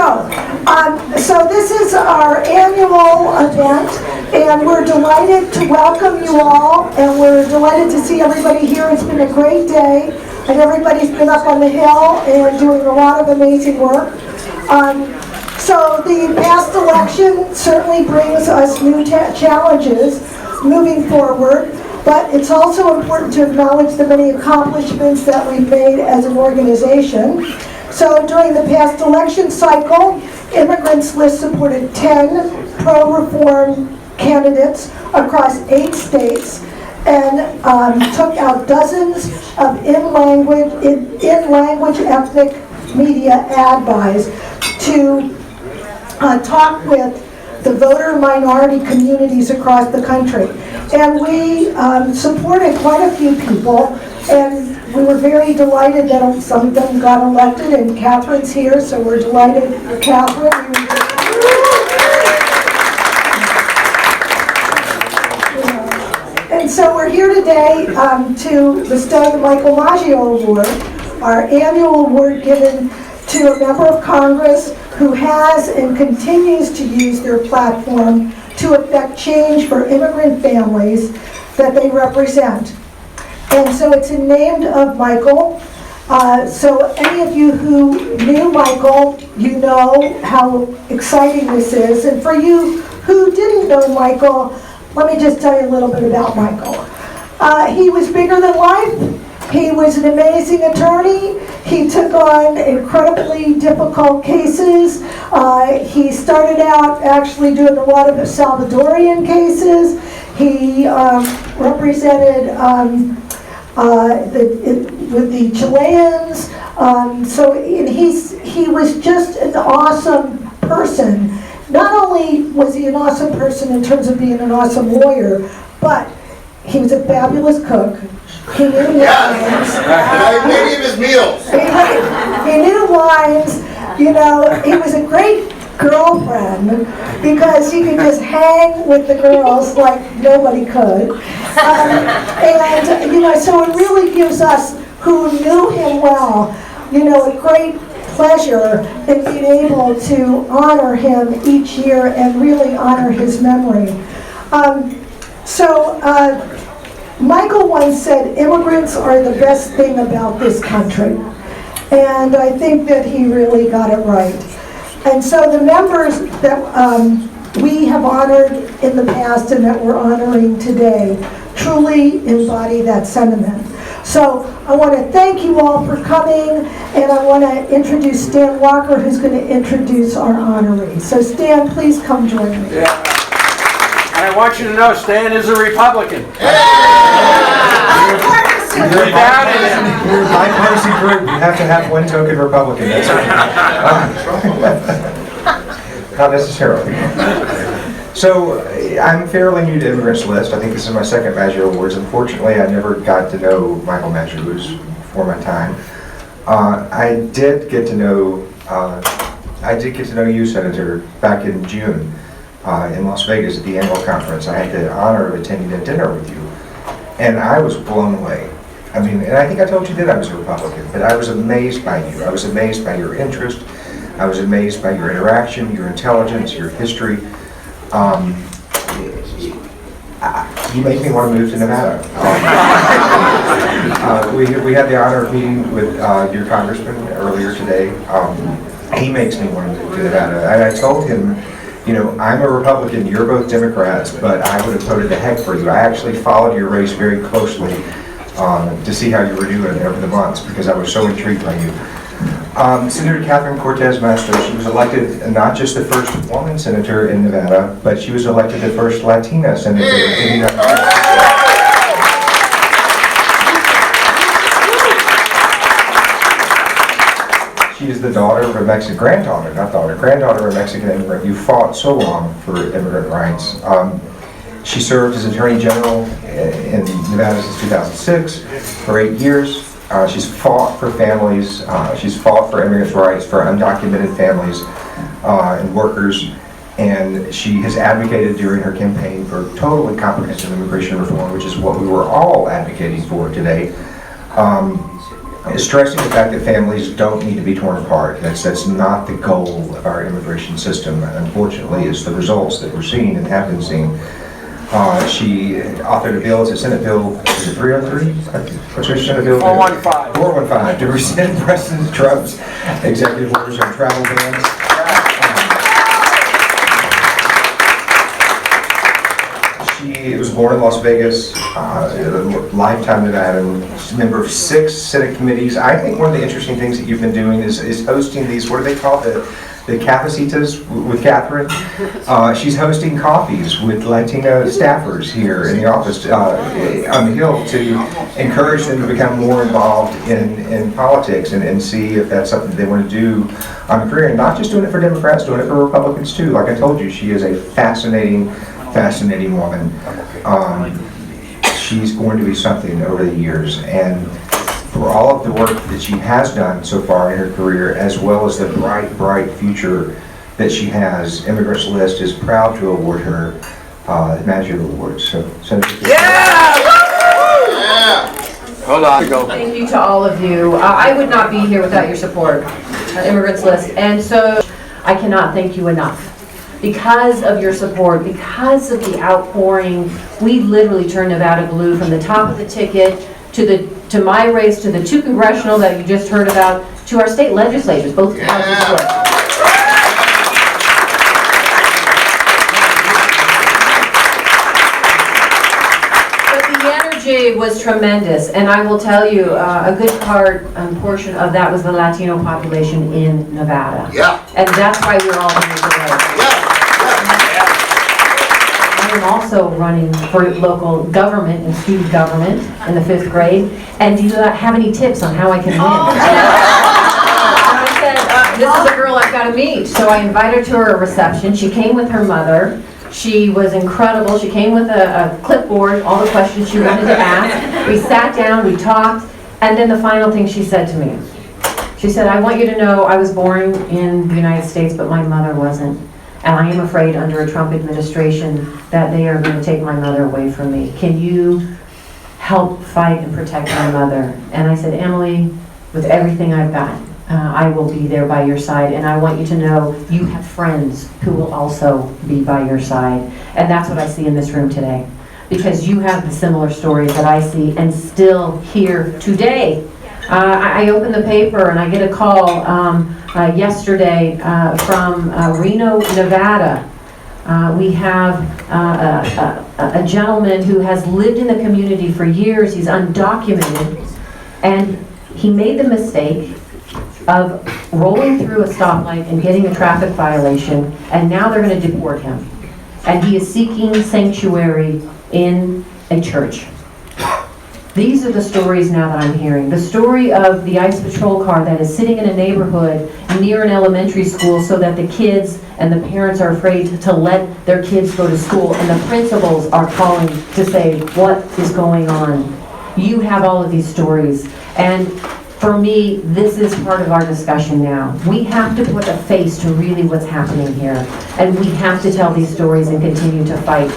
So this is our annual event, and we're delighted to welcome you all, and we're delighted to see everybody here. It's been a great day, and everybody's been up on the hill and doing a lot of amazing work. So the past election certainly brings us new challenges moving forward, but it's also important to acknowledge the many accomplishments that we've made as an organization. So during the past election cycle, Immigrants List supported 10 pro-reform candidates across 8 states and took out dozens of in-language ethnic media ad buys to talk with the voter minority communities across the country. And we supported quite a few people, and we were very delighted that some of them got elected, and Catherine's here, so we're delighted for Catherine. And so we're here today to bestow the Michael Maggio Award, our annual award given to a member of Congress who has and continues to use their platform to effect change for immigrant families that they represent. And so it's named of Michael. So any of you who knew Michael, you know how exciting this is. And for you who didn't know Michael, let me just tell you a little bit about Michael. He was bigger than life. He was an amazing attorney. He took on incredibly difficult cases. He started out actually doing a lot of Salvadorian cases. He represented with the Chileans. So he was just an awesome person. Not only was he an awesome person in terms of being an awesome lawyer, but he was a fabulous cook. He knew wines. Many of his meals. He knew wines. You know, he was a great girlfriend because he could just hang with the girls like nobody could. And, you know, so it really gives us who knew him well, you know, a great pleasure in being able to honor him each year and really honor his memory. Michael once said, immigrants are the best thing about this country. And I think that he really got it right. And so the members that we have honored in the past and that we're honoring today truly embody that sentiment. So I want to thank you all for coming, and I want to introduce Stan Walker, who's going to introduce our honorees. So Stan, please come join me. Yeah. And I want you to know, Stan is a Republican. You're a bipartisan group. You have to have one token Republican. That's not necessarily. So I'm fairly new to Immigrants List. I think this is my second Maggio Awards. Unfortunately, I never got to know Michael Maggio, who was before my time. I did get to know you, Senator, back in June in Las Vegas at the annual conference. I had the honor of attending a dinner with you, and I was blown away. I mean, and I think I told you that I was a Republican, but I was amazed by you. I was amazed by your interest. I was amazed by your interaction, your intelligence, your history. You make me want to move to Nevada. We had the honor of meeting with your congressman earlier today. He makes me want to move to Nevada. And I told him, you know, I'm a Republican, you're both Democrats, but I would have voted the heck for you. I actually followed your race very closely to see how you were doing over the months because I was so intrigued by you. Senator Catherine Cortez Masto, she was elected not just the first woman senator in Nevada, but she was elected the first Latina senator in the United States. She is the daughter of a Mexican, granddaughter of a Mexican immigrant. You fought so long for immigrant rights. She served as Attorney General in Nevada since 2006 for 8 years. She's fought for families, she's fought for immigrants' rights, for undocumented families and workers, and she has advocated during her campaign for total and comprehensive immigration reform, which is what we were all advocating for today. stressing the fact that families don't need to be torn apart. That's not the goal of our immigration system. Unfortunately, it's the results that we're seeing and have been seeing. She authored a bill, it's a Senate bill, is it 303? What's her Senate bill? 415. 415, to rescind President Trump's executive orders on travel bans. She was born in Las Vegas, lifetime Nevadan, member of 6 Senate committees. I think one of the interesting things that you've been doing is hosting these, what do they call it? The cafecitas with Catherine. She's hosting coffees with Latino staffers here in the office on the Hill to encourage them to become more involved in politics and see if that's something they want to do on a career. And not just doing it for Democrats, doing it for Republicans too. Like I told you, she is a fascinating woman. She's going to be something over the years, and for all of the work that she has done so far in her career, as well as the bright future that she has, Immigrants List is proud to award her the Maggio Award. So, Senator. Yeah! Hold on. Go. Thank you to all of you. I would not be here without your support, Immigrants List, and so I cannot thank you enough. Because of your support, because of the outpouring, we literally turned Nevada blue from the top of the ticket to my race, to the 2 congressional that you just heard about, to our state legislatures, both houses split. But the energy was tremendous, and I will tell you, a good portion of that was the Latino population in Nevada. Yeah. And that's why we're all here today. I am also running for local government and student government in the 5th grade. And do you have any tips on how I can win? And I said, this is a girl I've got to meet. So I invited her to her reception. She came with her mother. She was incredible. She came with a clipboard, all the questions she wanted to ask. We sat down, we talked, and then the final thing she said to me, she said, I want you to know I was born in the United States, but my mother wasn't. And I am afraid under a Trump administration that they are going to take my mother away from me. Can you help fight and protect my mother? And I said, Emily, with everything I've got, I will be there by your side. And I want you to know you have friends who will also be by your side. And that's what I see in this room today. Because you have the similar stories that I see and still here today. I open the paper and I get a call yesterday from Reno, Nevada. We have a gentleman who has lived in the community for years. He's undocumented, and he made the mistake of rolling through a stoplight and getting a traffic violation, and now they're going to deport him. And he is seeking sanctuary in a church. These are the stories now that I'm hearing. The story of the ICE patrol car that is sitting in a neighborhood near an elementary school so that the kids and the parents are afraid to let their kids go to school, and the principals are calling to say, what is going on? You have all of these stories, and for me, this is part of our discussion now. We have to put a face to really what's happening here, and we have to tell these stories and continue to fight.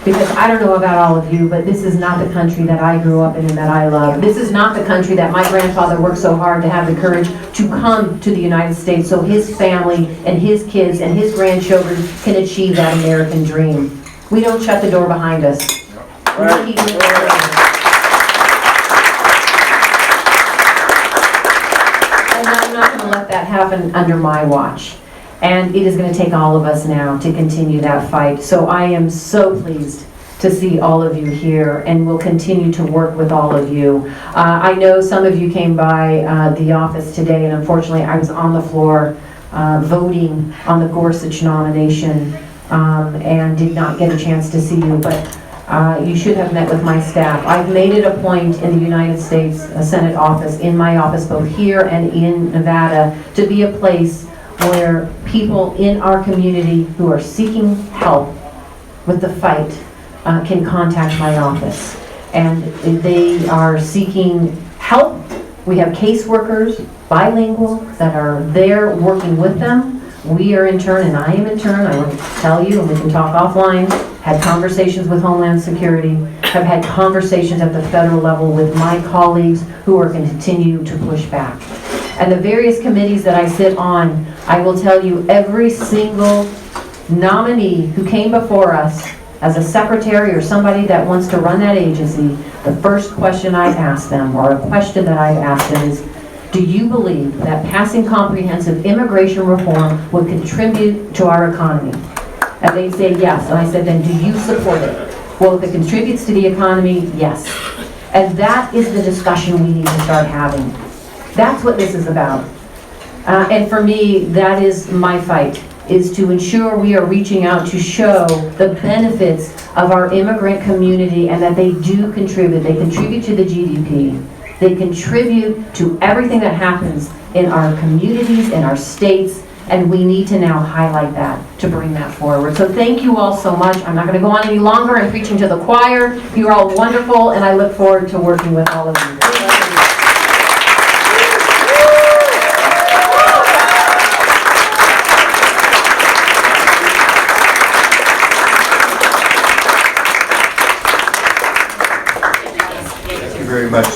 Because I don't know about all of you, but this is not the country that I grew up in and that I love. This is not the country that my grandfather worked so hard to have the courage to come to the United States so his family and his kids and his grandchildren can achieve that American dream. We don't shut the door behind us. We keep it open. And I'm not going to let that happen under my watch. And it is going to take all of us now to continue that fight. So I am so pleased to see all of you here, and we'll continue to work with all of you. I know some of you came by the office today, and unfortunately I was on the floor voting on the Gorsuch nomination and did not get a chance to see you, but you should have met with my staff. I've made it a point in the United States Senate office, in my office, both here and in Nevada, to be a place where people in our community who are seeking help with the fight can contact my office. And they are seeking help. We have caseworkers, bilingual, that are there working with them. We are in turn, and I am in turn, I want to tell you, and we can talk offline, had conversations with Homeland Security, have had conversations at the federal level with my colleagues who are going to continue to push back. And the various committees that I sit on, I will tell you, every single nominee who came before us as a secretary or somebody that wants to run that agency, the first question I ask them, or a question that I ask them is, do you believe that passing comprehensive immigration reform would contribute to our economy? And they say yes, and I said, then do you support it? Well, if it contributes to the economy, yes. And that is the discussion we need to start having. That's what this is about. And for me, that is my fight, is to ensure we are reaching out to show the benefits of our immigrant community and that they do contribute. They contribute to the GDP. They contribute to everything that happens in our communities, in our states, and we need to now highlight that to bring that forward. So thank you all so much. I'm not going to go on any longer. I'm preaching to the choir. You're all wonderful, and I look forward to working with all of you. Thank you very much,